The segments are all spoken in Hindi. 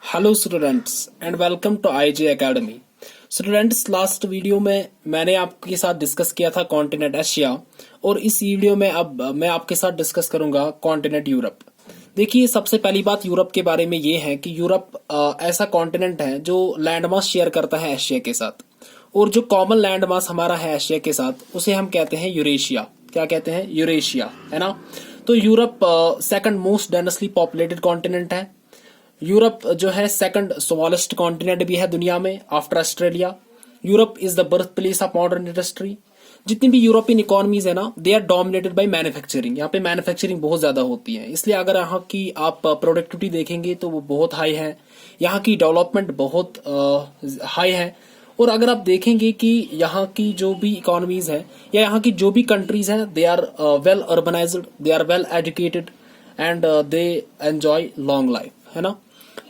Hello students and welcome to IJ academy. Students, last video में मैंने आपके साथ डिस्कस किया था कॉन्टिनेंट एशिया और इस वीडियो में अब मैं आपके साथ डिस्कस करूंगा कॉन्टिनेंट यूरोप। देखिए, सबसे पहली बात यूरोप के बारे में ये है कि यूरोप ऐसा कॉन्टिनेंट है जो लैंडमास शेयर करता है एशिया के साथ, और जो कॉमन लैंडमास हमारा है एशिया के साथ उसे हम कहते हैं यूरेशिया। क्या कहते हैं? यूरेशिया, है ना। तो Europe second most densely populated continent है। यूरोप जो है सेकंड स्मॉलेस्ट कॉन्टिनेंट भी है दुनिया में after Australia. Europe is the birth place of modern industry. जितनी भी यूरोपियन इकोनॉमीज है ना, they are dominated by manufacturing. यहाँ पे मैन्युफैक्चरिंग बहुत ज्यादा होती है, इसलिए अगर यहाँ की आप प्रोडक्टिविटी देखेंगे तो वो बहुत हाई है। यहाँ की डेवलपमेंट बहुत हाई है। और अगर आप देखेंगे कि यहाँ की जो भी इकोनॉमीज है या यहाँ की जो भी कंट्रीज हैं, they are well urbanised, they are well educated and they enjoy long life, है ना।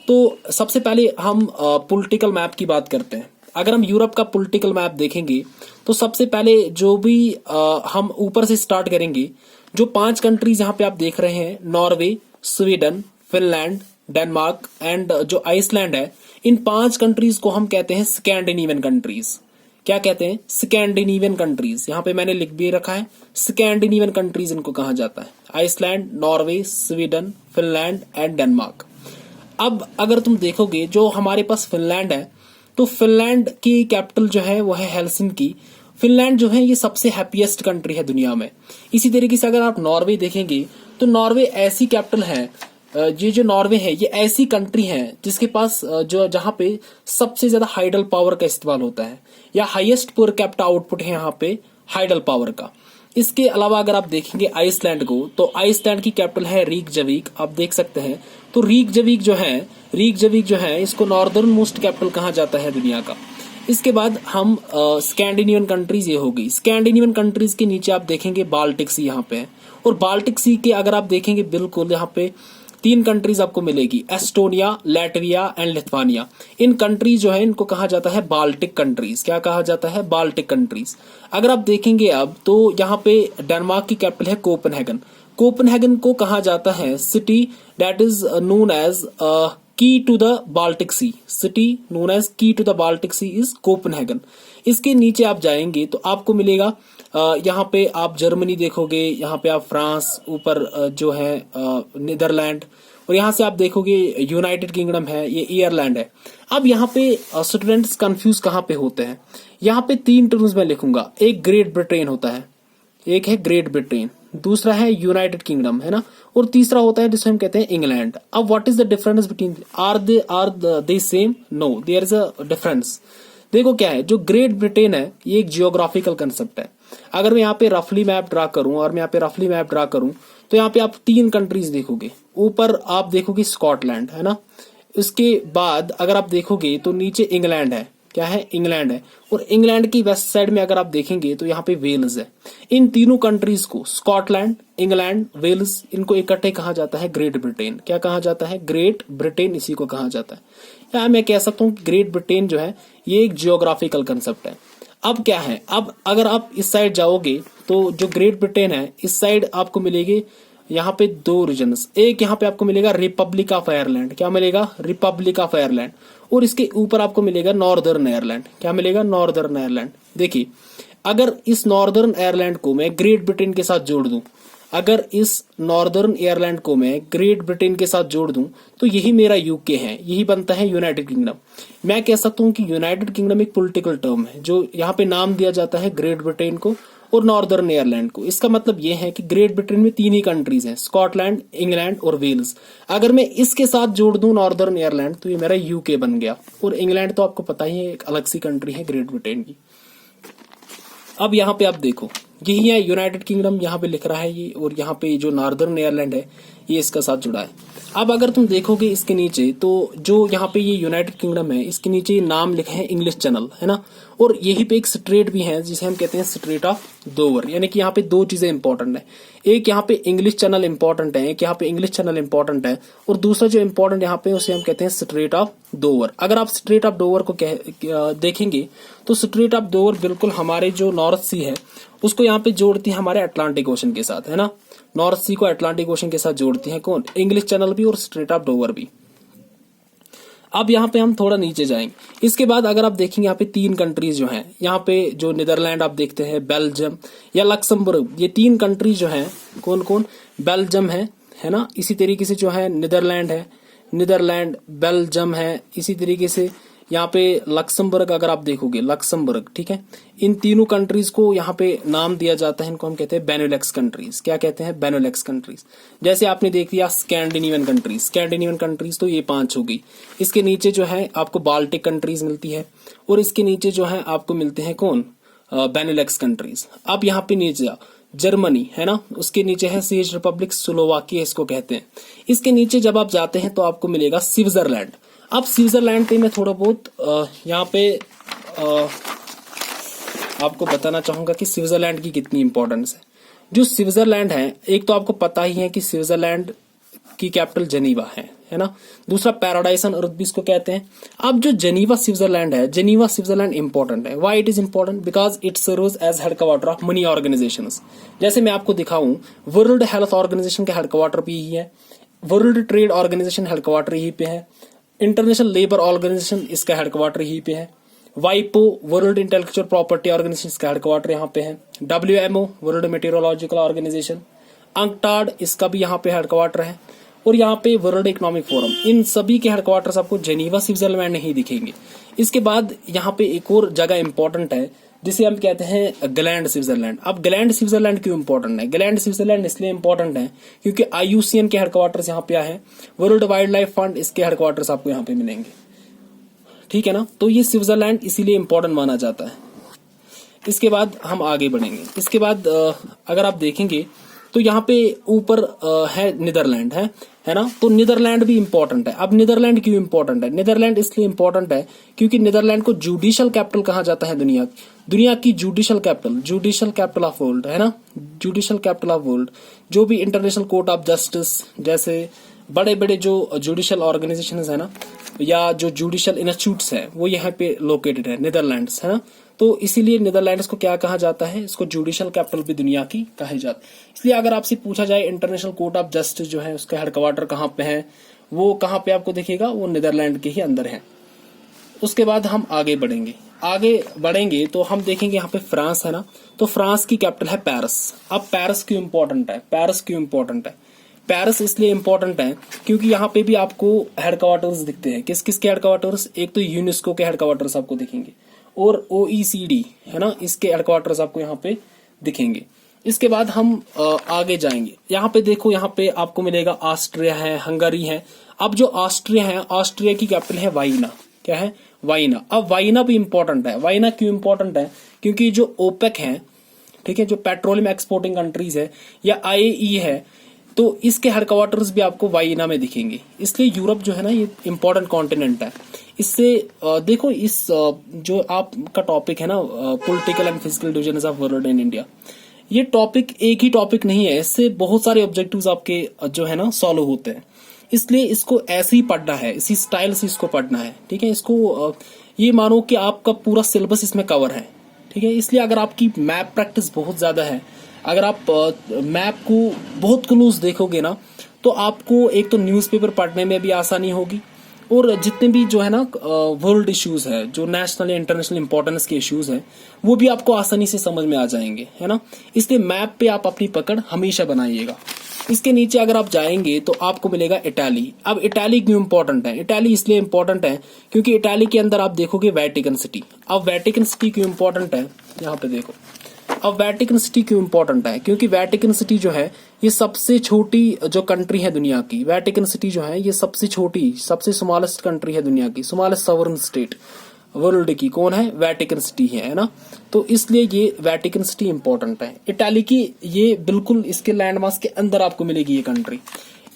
तो सबसे पहले हम पॉलिटिकल मैप की बात करते हैं। अगर हम यूरोप का पॉलिटिकल मैप देखेंगे तो सबसे पहले जो भी हम ऊपर से स्टार्ट करेंगे, जो 5 कंट्रीज यहाँ पे आप देख रहे हैं, Norway, Sweden, Finland, Denmark and जो आइसलैंड है, इन 5 कंट्रीज को हम कहते हैं स्कैंडिनेवियन कंट्रीज। क्या कहते हैं? Scandinavian countries. यहाँ पे मैंने लिख भी रखा है, स्कैंडिनेवियन कंट्रीज इनको कहा जाता है। Iceland, Norway, Sweden, Finland and Denmark. अब अगर तुम देखोगे जो हमारे पास फिनलैंड है, तो फिनलैंड की कैपिटल जो है वो है हेलसिंकी। फिनलैंड जो है ये सबसे हैप्पीएस्ट कंट्री है दुनिया में। इसी तरीके से अगर आप नॉर्वे देखेंगे तो नॉर्वे ऐसी कैपिटल है, ये जो नॉर्वे है ये ऐसी कंट्री है जिसके पास जो जहां पे सबसे ज्यादा हाइडल पावर का इस्तेमाल होता है, या हाईएस्ट पर कैपिटा आउटपुट है यहाँ पे हाइडल पावर का। इसके अलावा अगर आप देखेंगे आइसलैंड को, तो आइसलैंड की कैपिटल है रीकजविक। आप देख सकते हैं, तो रीकजविक जो है इसको नॉर्दर्न मोस्ट कैपिटल कहा जाता है दुनिया का। इसके बाद हम स्कैंडिनेवियन कंट्रीज ये होगी। स्कैंडिनेवियन कंट्रीज के नीचे आप देखेंगे बाल्टिक सी यहाँ पे है, और बाल्टिक सी के अगर आप देखेंगे बिल्कुल यहाँ पे 3 कंट्रीज आपको मिलेगी, Estonia, Latvia and Lithuania. In countries जो है इनको कहा जाता है बाल्टिक कंट्रीज। क्या कहा जाता है? Baltic countries. अगर आप देखेंगे अब तो यहाँ पे डेनमार्क की कैपिटल है कोपेनहेगन। कोपेनहेगन को कहा जाता है city that is known as key to the Baltic Sea. City known as key to the Baltic Sea is Copenhagen. इसके नीचे आप जाएंगे तो आपको मिलेगा यहाँ पे आप जर्मनी देखोगे, यहाँ पे आप फ्रांस, ऊपर जो है नीदरलैंड, और यहाँ से आप देखोगे यूनाइटेड किंगडम है, ये आयरलैंड है। अब यहाँ पे स्टूडेंट्स कंफ्यूज कहाँ पे होते हैं? यहाँ पे 3 टर्म्स में लिखूंगा। एक ग्रेट ब्रिटेन होता है, एक है ग्रेट ब्रिटेन, दूसरा है यूनाइटेड किंगडम, है ना, और तीसरा होता है जिसे हम कहते हैं इंग्लैंड। अब what is the difference between? Are they same? No, there is a difference. देखो क्या है, जो ग्रेट ब्रिटेन है ये एक जियोग्राफिकल कंसेप्ट है। अगर मैं यहाँ पे रफली मैप ड्रा करूं, और मैं यहाँ पे रफली मैप ड्रा करूं, तो यहाँ पे आप 3 कंट्रीज देखोगे। ऊपर आप देखोगे स्कॉटलैंड, है ना। उसके बाद अगर आप देखोगे तो नीचे इंग्लैंड है। क्या है? इंग्लैंड है। और इंग्लैंड की वेस्ट साइड में अगर आप देखेंगे तो यहाँ पे वेल्स है। इन तीनों कंट्रीज को, स्कॉटलैंड, इंग्लैंड, वेल्स, इनको इकट्ठे कहा जाता है ग्रेट ब्रिटेन। क्या कहा जाता है? ग्रेट ब्रिटेन, इसी को कहा जाता है। या मैं कह सकता हूँ ग्रेट ब्रिटेन जो है ये एक जियोग्राफिकल कंसेप्ट है। अब क्या है, अब अगर आप इस साइड जाओगे तो जो ग्रेट ब्रिटेन है इस साइड आपको मिलेगी यहाँ पे 2 रीजन्स। एक यहाँ पे आपको मिलेगा रिपब्लिक ऑफ आयरलैंड। क्या मिलेगा? Republic of Ireland. और इसके ऊपर आपको मिलेगा नॉर्दर्न आयरलैंड। क्या मिलेगा? Northern Ireland. देखिए, अगर इस नॉर्दर्न आयरलैंड को मैं ग्रेट ब्रिटेन के साथ जोड़ दूं, अगर इस नॉर्दर्न आयरलैंड को मैं ग्रेट ब्रिटेन के साथ जोड़ दूं, तो यही मेरा यूके है, यही बनता है यूनाइटेड किंगडम। मैं कह सकता हूं कि यूनाइटेड किंगडम एक पॉलिटिकल टर्म है, जो यहाँ पे नाम दिया जाता है ग्रेट ब्रिटेन को और नॉर्दर्न आयरलैंड को। इसका मतलब यह है कि ग्रेट ब्रिटेन में 3 ही कंट्रीज हैं, स्कॉटलैंड, इंग्लैंड और वेल्स। अगर मैं इसके साथ जोड़ दूं नॉर्दर्न आयरलैंड, तो ये मेरा यूके बन गया। और इंग्लैंड तो आपको पता ही है, एक अलग सी कंट्री है ग्रेट ब्रिटेन की। अब यहाँ पे आप देखो, यही है यूनाइटेड किंगडम, यहाँ पे लिख रहा है ये, और यहाँ पे जो नॉर्दर्न आयरलैंड है ये इसका साथ जुड़ा है। अब अगर तुम देखोगे इसके नीचे, तो जो यहाँ पे ये यूनाइटेड किंगडम है इसके नीचे नाम लिखा है इंग्लिश चैनल, है ना। और यही पे एक स्ट्रेट भी है जिसे हम कहते हैं स्ट्रेट ऑफ डोवर। यानी कि यहाँ पे 2 चीजें इंपॉर्टेंट है, एक यहाँ पे इंग्लिश चैनल इंपॉर्टेंट है, एक यहाँ पे इंग्लिश चैनल इंपॉर्टेंट है, और दूसरा जो इंपॉर्टेंट यहाँ पे उसे हम कहते हैं स्ट्रेट ऑफ डोवर। अगर आप स्ट्रेट ऑफ डोवर को देखेंगे तो स्ट्रेट ऑफ डोवर बिल्कुल हमारे जो नॉर्थ सी है उसको यहाँ पे जोड़ती है हमारे अटलांटिक ओशन के साथ, है ना। नॉर्थ सी को अटलांटिक ओशन के साथ जोड़ती है कौन? इंग्लिश चैनल भी और स्ट्रेट ऑफ डोवर भी। अब यहाँ पे हम थोड़ा नीचे जाएंगे। इसके बाद अगर आप देखेंगे यहाँ पे 3 कंट्रीज जो हैं, यहाँ पे जो नीदरलैंड आप देखते हैं, बेल्जियम या लक्समबर्ग, ये 3 कंट्रीज जो हैं, कौन कौन, बेल्जियम है ना, इसी तरीके से जो है नीदरलैंड बेल्जियम है, इसी तरीके से यहाँ पे लक्समबर्ग अगर आप देखोगे, लक्समबर्ग, ठीक है। इन तीनों कंट्रीज को यहाँ पे नाम दिया जाता है, इनको हम कहते हैं बेनुलेक्स कंट्रीज। क्या कहते हैं? बेनुलेक्स कंट्रीज। जैसे आपने देख लिया स्कैंडिनेवियन कंट्रीज, तो ये 5 हो गई। इसके नीचे जो है आपको बाल्टिक कंट्रीज मिलती है, और इसके नीचे जो है आपको मिलते हैं कौन, बेनुलेक्स कंट्रीज। अब यहाँ पे नीचे जर्मनी है ना, उसके नीचे है चेक रिपब्लिक, स्लोवाकिया इसको कहते हैं। इसके नीचे जब आप जाते हैं तो आपको मिलेगा स्विट्जरलैंड। अब स्विट्जरलैंड पे मैं थोड़ा बहुत यहाँ पे आपको बताना चाहूंगा कि स्विट्जरलैंड की कितनी इंपॉर्टेंस है। जो स्विट्जरलैंड है, एक तो आपको पता ही है कि स्विट्जरलैंड की कैपिटल जेनीवा है ना। दूसरा पैराडाइस ऑन अर्थ भी इसको कहते हैं। अब जो जेनीवा स्विट्जरलैंड है, जेनीवा स्विट्जरलैंड इंपॉर्टेंट है। Why it is important? Because it serves as headquarter of many organisations. जैसे मैं आपको दिखाऊं, वर्ल्ड हेल्थ ऑर्गेनाइजेशन का हेडक्वार्टर भी यही है, वर्ल्ड ट्रेड ऑर्गेनाइजेशन हेडक्वार्टर यही पे है, इंटरनेशनल लेबर ऑर्गेनाइजेशन इसका हेडक्वार्टर यही पे है, वाइपो वर्ल्ड इंटेलेक्चुअल प्रॉपर्टी ऑर्गेनाइजेशन इसका हेडक्वार्टर यहाँ पे है, WMO world meteorological organisation, UNCTAD इसका भी यहाँ पे हेडक्वार्टर है, और यहाँ पे वर्ल्ड इकोनॉमिक फोरम। इन सभी के हेडक्वार्टर्स आपको जेनीवा स्विट्जरलैंड में ही दिखेंगे। इसके बाद यहाँ पे एक और जगह इंपॉर्टेंट है जिसे हम कहते हैं ग्लैंड स्विट्जरलैंड। अब ग्लैंड स्विट्जरलैंड क्यों इंपॉर्टेंट है? ग्लैंड स्विट्जरलैंड इसलिए इंपॉर्टेंट है क्योंकि IUCN के हेडक्वार्टर्स यहाँ पे है, वर्ल्ड वाइल्ड लाइफ फंड इसके हेडक्वार्टर्स आपको यहाँ पे मिलेंगे, ठीक है ना। तो ये स्विट्जरलैंड इसीलिए इंपॉर्टेंट माना जाता है। इसके बाद हम आगे बढ़ेंगे। इसके बाद अगर आप देखेंगे तो यहाँ पे ऊपर है नीदरलैंड है ना। तो नीदरलैंड भी इंपॉर्टेंट है। अब नीदरलैंड क्यों इंपॉर्टेंट है? नीदरलैंड इसलिए इंपॉर्टेंट है क्योंकि नीदरलैंड को जुडिशियल कैपिटल कहा जाता है दुनिया की जुडिशियल कैपिटल ऑफ वर्ल्ड है ना, जुडिशियल कैपिटल ऑफ वर्ल्ड। जो भी इंटरनेशनल कोर्ट ऑफ जस्टिस जैसे बड़े बड़े जो जुडिशियल ऑर्गेनाइजेशन है ना, या जो जुडिशियल इंस्टीट्यूट्स है, वो यहाँ पे लोकेटेड है, नीदरलैंड्स है ना। तो इसीलिए नीदरलैंड्स को क्या कहा जाता है? इसको जुडिशियल कैपिटल भी दुनिया की कही जाती है। इसलिए अगर आपसे पूछा जाए इंटरनेशनल कोर्ट ऑफ जस्टिस जो है उसका हेडक्वार्टर कहाँ पे है, वो कहाँ पे आपको दिखेगा? वो नीदरलैंड के ही अंदर है। उसके बाद हम आगे बढ़ेंगे तो हम देखेंगे यहाँ पे फ्रांस है ना। तो फ्रांस की कैपिटल है पेरिस। अब पेरिस क्यों इंपॉर्टेंट है? पेरिस इसलिए इंपॉर्टेंट है क्योंकि यहाँ पे भी आपको हेडक्वार्टर्स दिखते हैं। किस किस के हेडक्वार्टर्स? एक तो यूनेस्को के हेडक्वार्टर्स आपको दिखेंगे, और OECD है ना, इसके हेडक्वार्टर्स आपको यहाँ पे दिखेंगे। इसके बाद हम आगे जाएंगे। यहाँ पे देखो, यहाँ पे आपको मिलेगा ऑस्ट्रिया है, हंगरी है। अब जो ऑस्ट्रिया है, ऑस्ट्रिया की कैपिटल है वाइना। क्या है? वाइना। अब वाइना भी इंपॉर्टेंट है। वाइना क्यों इंपॉर्टेंट है? क्योंकि जो ओपेक है, ठीक है, जो पेट्रोलियम एक्सपोर्टिंग कंट्रीज है, या IAE है, तो इसके हेडक्वार्टर्स भी आपको वाइना में दिखेंगे। इसलिए यूरोप जो है ना, ये इंपॉर्टेंट कॉन्टिनेंट है। इससे देखो, इस जो आपका टॉपिक है ना, political and physical division of world in India, ये टॉपिक एक ही टॉपिक नहीं है, इससे बहुत सारे ऑब्जेक्टिव्स आपके जो है ना सॉल्व होते हैं। इसलिए इसको ऐसे ही पढ़ना है, इसी स्टाइल से इसको पढ़ना है, ठीक है। इसको ये मानो कि आपका पूरा सिलेबस इसमें कवर है, ठीक है। इसलिए अगर आपकी मैप प्रैक्टिस बहुत ज्यादा है, अगर आप मैप को बहुत क्लोज देखोगे ना, तो आपको एक तो न्यूज़पेपर पढ़ने में भी आसानी होगी, और जितने भी जो है ना वर्ल्ड इश्यूज है, जो नेशनल या इंटरनेशनल इंपॉर्टेंस के इश्यूज हैं, वो भी आपको आसानी से समझ में आ जाएंगे, है ना। इसलिए मैप पे आप अपनी पकड़ हमेशा बनाइएगा। इसके नीचे अगर आप जाएंगे तो आपको मिलेगा इटाली। अब इटाली क्यों इंपॉर्टेंट है? इटाली इसलिए इंपॉर्टेंट है क्योंकि इटाली के अंदर आप देखोगे वेटिकन सिटी। अब वेटिकन सिटी क्यों इंपॉर्टेंट है? यहाँ पे देखो, अब वेटिकन सिटी क्यों इंपॉर्टेंट है? क्योंकि वेटिकन सिटी जो है, ये सबसे छोटी जो कंट्री है दुनिया की, वेटिकन सिटी जो है, ये सबसे छोटी, सबसे स्मॉलेस्ट कंट्री है दुनिया की, स्मॉलेस्ट सॉवरेन स्टेट वर्ल्ड की कौन है? वेटिकन सिटी है ना। तो इसलिए ये वेटिकन सिटी इंपॉर्टेंट है। इटाली की ये बिल्कुल इसके लैंडमार्क के अंदर आपको मिलेगी ये कंट्री।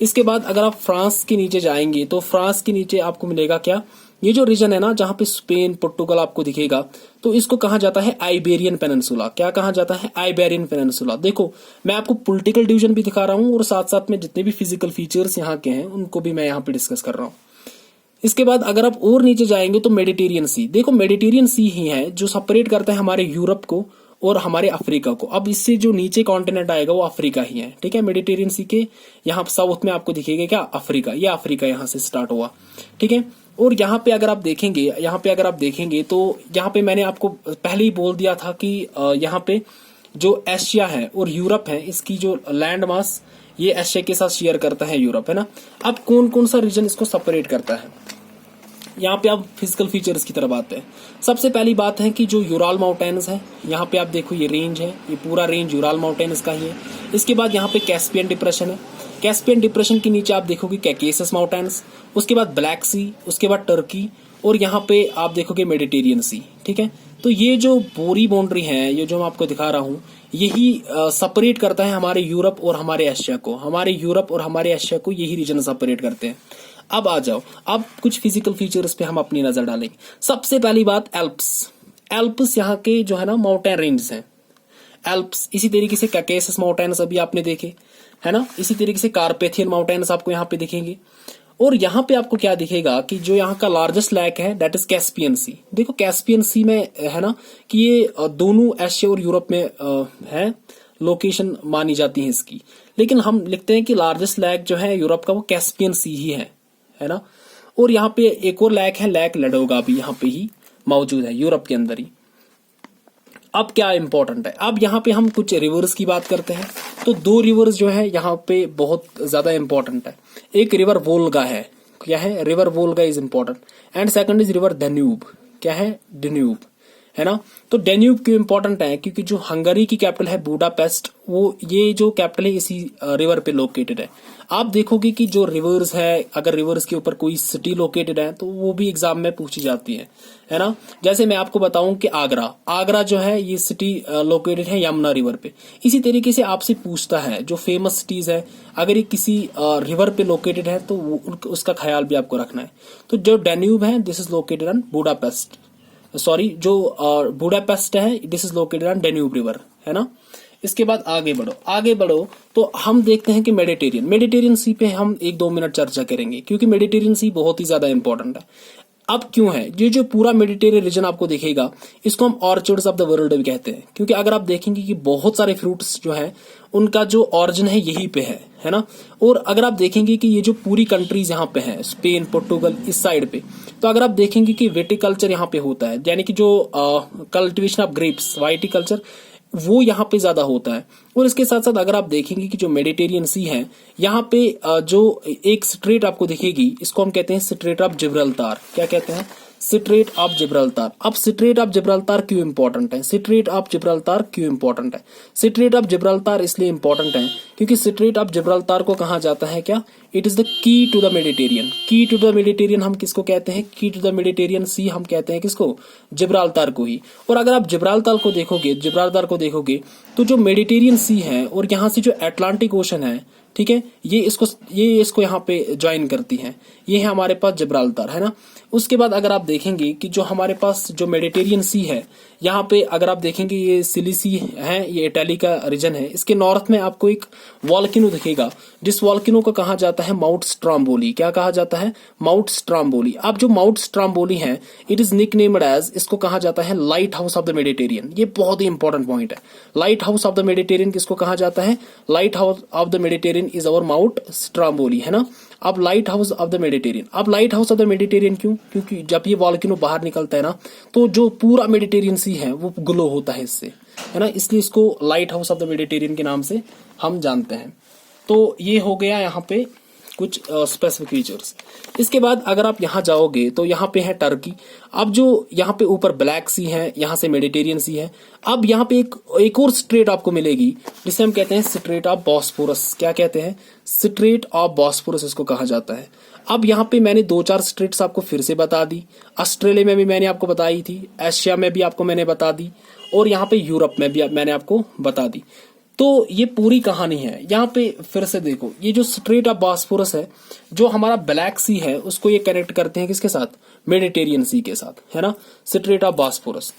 इसके बाद अगर आप फ्रांस के नीचे जाएंगे तो फ्रांस के नीचे आपको मिलेगा क्या? ये जो रीजन है ना, जहां पे स्पेन, पोर्टुगल आपको दिखेगा, तो इसको कहा जाता है आइबेरियन पेनिनसुला। क्या कहा जाता है? Iberian peninsula. देखो, मैं आपको पॉलिटिकल डिवीजन भी दिखा रहा हूं, और साथ साथ में जितने भी फिजिकल फीचर्स यहाँ के हैं उनको भी मैं यहाँ पे डिस्कस कर रहा हूँ। इसके बाद अगर आप और नीचे जाएंगे तो मेडिटेरियन सी। देखो, मेडिटेरियन सी ही है जो सेपरेट करता है हमारे यूरोप को और हमारे अफ्रीका को। अब इससे जो नीचे कॉन्टिनेंट आएगा वो अफ्रीका ही है, ठीक है। मेडिटेरियन सी के यहाँ साउथ में आपको दिखेगा क्या? अफ्रीका। ये अफ्रीका यहाँ से स्टार्ट हुआ, ठीक है। और यहाँ पे अगर आप देखेंगे तो यहाँ पे मैंने आपको पहले ही बोल दिया था कि यहाँ पे जो एशिया है और यूरोप है, इसकी जो लैंड मास ये एशिया के साथ शेयर करता है यूरोप, है ना। अब कौन कौन सा रीजन इसको सेपरेट करता है, यहाँ पे आप फिजिकल फीचर्स की तरफ आते हैं। सबसे पहली बात है कि जो यूराल माउंटेन्स है, यहाँ पे आप देखो ये रेंज है, ये पूरा रेंज यूराल माउंटेन्स का ही है। इसके बाद यहाँ पे कैस्पियन डिप्रेशन है, कैस्पियन डिप्रेशन के नीचे आप देखोगे कैकेसस माउंटेन्स, उसके बाद ब्लैक सी, उसके बाद टर्की, और यहाँ पे आप देखोगे मेडिटेरियन सी, ठीक है। तो ये जो पूरी बाउंड्री है, ये जो मैं आपको दिखा रहा हूँ, यही सेपरेट करता है हमारे यूरोप और हमारे एशिया को, यही रीजन सेपरेट करते हैं। अब आ जाओ, अब कुछ फिजिकल फीचर्स पे हम अपनी नजर डालेंगे। सबसे पहली बात एल्प्स यहाँ के जो है ना माउंटेन रेंज हैं, एल्प्स। इसी तरीके से कैकेसस माउंटेन्स अभी आपने देखे, है ना। इसी तरीके से कार्पेथियन माउंटेन्स आपको यहाँ पे दिखेंगे। और यहाँ पे आपको क्या दिखेगा कि जो यहाँ का लार्जेस्ट लेक है दैट इज कैस्पियन सी। देखो कैस्पियन सी में है ना कि ये दोनों एशिया और यूरोप में है, लोकेशन मानी जाती है इसकी, लेकिन हम लिखते हैं कि लार्जेस्ट लेक जो है यूरोप का वो कैस्पियन सी ही है ना। और यहाँ पे एक और लेक है, लेक लडोगा भी यहाँ पे ही मौजूद है, यूरोप के अंदर ही। अब क्या इंपॉर्टेंट है, अब यहाँ पे हम कुछ रिवर्स की बात करते हैं। तो दो रिवर्स जो है यहाँ पे बहुत ज्यादा इंपॉर्टेंट है। एक रिवर वोल्गा है, क्या है, river Volga is important, and second is river Danube, क्या है, डेन्यूब, है ना। तो डेन्यूब क्यों इंपॉर्टेंट है, क्योंकि जो हंगरी की कैपिटल है बुडापेस्ट, वो ये जो कैपिटल है इसी रिवर पे लोकेटेड है। आप देखोगे कि जो रिवर्स है, अगर रिवर्स के ऊपर कोई सिटी लोकेटेड है तो वो भी एग्जाम में पूछी जाती है ना। जैसे मैं आपको बताऊं कि आगरा जो है ये सिटी लोकेटेड है यमुना रिवर पे। इसी तरीके से आपसे पूछता है जो फेमस सिटीज है, अगर ये किसी रिवर पे लोकेटेड है तो उसका ख्याल भी आपको रखना है। तो जो डेन्यूब है this is located on Budapest, sorry जो बुडापेस्ट है this is located on Danube river, है ना। इसके बाद आगे बढ़ो तो हम देखते हैं कि मेडिटेरियन सी पे हम 1-2 मिनट चर्चा करेंगे, क्योंकि मेडिटेरियन सी बहुत ही ज्यादा इंपॉर्टेंट है। अब क्यों है, ये जो पूरा मेडिटेरियन रीजन आपको दिखेगा इसको हम ऑर्चर्ड्स ऑफ द वर्ल्ड भी कहते हैं, क्योंकि अगर आप देखेंगे कि बहुत सारे फ्रूट्स जो है उनका जो ऑरिजिन है यहीं पे है ना। और अगर आप देखेंगे कि ये जो पूरी कंट्रीज यहाँ पे है, स्पेन, पोर्टुगल, इस साइड पे, तो अगर आप देखेंगे कि विटिकल्चर यहाँ पे होता है, यानी कि जो कल्टिवेशन ऑफ ग्रेप्स, वाइटिकल्चर, वो यहाँ पे ज्यादा होता है। और इसके साथ साथ अगर आप देखेंगे कि जो मेडिटेरियन सी है यहाँ पे जो एक स्ट्रेट आपको दिखेगी, इसको हम कहते हैं स्ट्रेट ऑफ जिब्राल्टार। क्या कहते हैं, स्ट्रेट ऑफ जिब्राल्टार। अब स्ट्रेट ऑफ जिब्राल्टार क्यों इंपॉर्टेंट है, स्ट्रेट ऑफ जिब्राल्टार क्यों इंपॉर्टेंट है, स्ट्रेट ऑफ जिब्राल्टार इसलिए इंपॉर्टेंट है क्योंकि स्ट्रेट ऑफ जिब्राल्टार को कहा जाता है क्या, it is the key to the Mediterranean. Key to the Mediterranean हम किसको कहते हैं, की टू द मेडिटेरियन सी हम कहते हैं किसको, जिब्राल्टार को ही। और अगर आप जिब्राल्टार को देखोगे तो जो मेडिटेरियन सी है और यहाँ से जो अटलांटिक ओशन है, ठीक है, ये इसको यहाँ पे ज्वाइन करती हैं, ये है हमारे पास जिब्राल्टार, है ना। उसके बाद अगर आप देखेंगे कि जो हमारे पास जो मेडिटेरियन सी है, यहाँ पे अगर आप देखेंगे ये सिलिसी है, ये इटली का रीजन है, इसके नॉर्थ में आपको एक वॉल्केनो दिखेगा, जिस वॉल्केनो को कहा जाता है माउंट स्ट्रोम्बोली। क्या कहा जाता है, माउंट स्ट्रोम्बोली। अब जो माउंट स्ट्रोम्बोली है इट इज निकनेम्ड एज, इसको कहा जाता है lighthouse of the Mediterranean. ये बहुत ही इंपॉर्टेंट पॉइंट है, lighthouse of the Mediterranean किसको कहा जाता है, lighthouse of the Mediterranean is our Mount Stromboli, है ना। अब lighthouse of the Mediterranean, अब lighthouse of the Mediterranean क्यों, क्योंकि जब ये वॉल्केनो बाहर निकलता है ना तो जो पूरा मेडिटेरियन सी है वो ग्लो होता है इससे, है ना, इसलिए इसको light house of the Mediterranean के नाम से हम जानते हैं। तो ये हो गया यहाँ पे कुछ स्पेसिफिक फीचर्स। इसके बाद अगर आप यहाँ जाओगे तो यहाँ पे है टर्की। अब जो यहाँ पे ऊपर ब्लैक सी है, यहाँ से मेडिटेरियन सी है। अब यहाँ पे एक और स्ट्रेट आपको मिलेगी जिसे हम कहते हैं स्ट्रेट ऑफ बॉस्फोरस। क्या कहते हैं, स्ट्रेट ऑफ बॉस्फोरस इसको कहा जाता है। अब यहाँ पे मैंने 2-4 स्ट्रेट्स आपको फिर से बता दी, ऑस्ट्रेलिया में भी मैंने आपको बताई थी, एशिया में भी आपको मैंने बता दी, और यहाँ पे यूरोप में भी मैंने आपको बता दी। तो ये पूरी कहानी है। यहाँ पे फिर से देखो, ये जो स्ट्रेट ऑफ बॉस्फोरस है, जो हमारा ब्लैक सी है उसको ये कनेक्ट करते हैं किसके साथ, मेडिटेरियन सी के साथ, है ना, स्ट्रेट ऑफ बॉस्फोरस।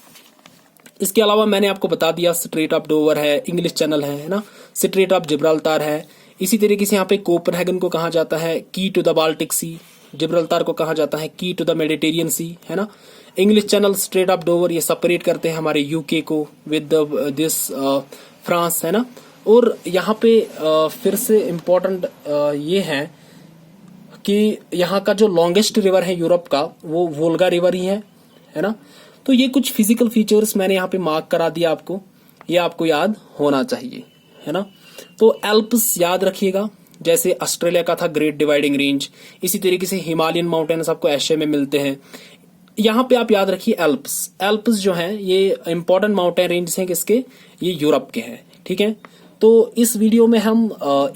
इसके अलावा मैंने आपको बता दिया स्ट्रेट ऑफ डोवर है, इंग्लिश चैनल है ना, स्ट्रेट ऑफ जिब्राल्टार है। इसी तरीके से यहाँ पे कोपनहेगन को कहा जाता है की to the Baltic C, Gibraltar को कहा जाता है की टू द मेडिटेरियन सी, है ना। English channel, straight of Dover ये सेपरेट करते हैं हमारे यूके को विद दिस फ्रांस, है ना। और यहाँ पे फिर से इम्पोर्टेंट ये है कि यहाँ का जो लॉन्गेस्ट रिवर है यूरोप का वो वोल्गा रिवर ही है ना। तो ये कुछ फिजिकल फीचर्स मैंने यहाँ पे मार्क करा दिया आपको, ये आपको याद होना चाहिए, है ना। तो एल्प्स याद रखिएगा, जैसे ऑस्ट्रेलिया का था ग्रेट डिवाइडिंग रेंज, इसी तरीके से हिमालयन माउंटेन्स आपको एशिया में मिलते हैं। यहाँ पे आप याद रखिए एल्प्स, एल्प्स जो हैं ये इंपॉर्टेंट माउंटेन रेंज हैं किसके, ये यूरोप के हैं, ठीक है। तो इस वीडियो में हम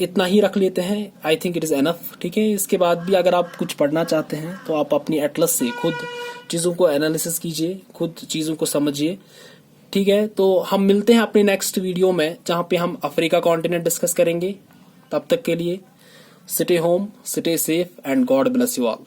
इतना ही रख लेते हैं, I think it is enough, ठीक है। इसके बाद भी अगर आप कुछ पढ़ना चाहते हैं तो आप अपनी एटलस से खुद चीज़ों को एनालिसिस कीजिए, खुद चीज़ों को समझिए, ठीक है। तो हम मिलते हैं अपने नेक्स्ट वीडियो में जहाँ पे हम अफ्रीका कॉन्टिनेंट डिस्कस करेंगे। तब तक के लिए stay home, stay safe and God bless you all.